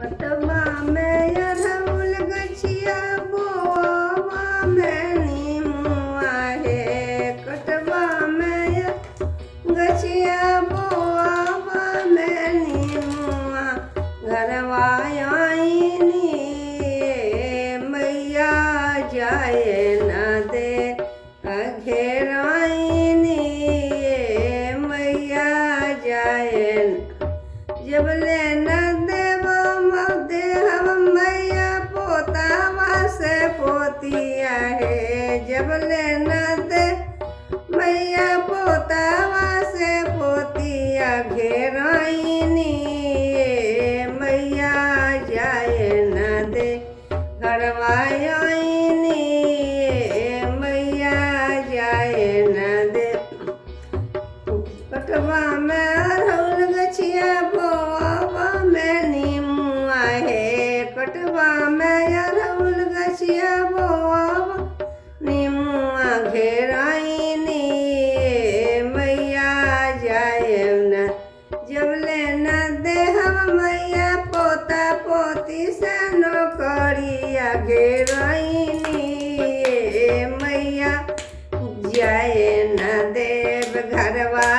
पटवा में अरहुल गछिया बोवा में नीमुआ हे। कटवा में गछिया बोवा में नीमुआ घरवा आईनी मैया जाए न दे घेराईनी मैया जाए जब ले न देव देहब मैया पोतावा से पोतिया है। जब ले न दे मैया पोतावा से पोतिया घेराईनी मैया जाए न दे घरवा आईनी मैया जाए न दे। कटवा में अरहुल गछिया बोवा में नीमुआ हे। कटवा में अरहुल गछिया बोवा नीमुआ घेराईनी मैया जाए न जब ले न देहब मैया पोता पोती से नौकरिया घेराईनी मैया जाए न देव घरवा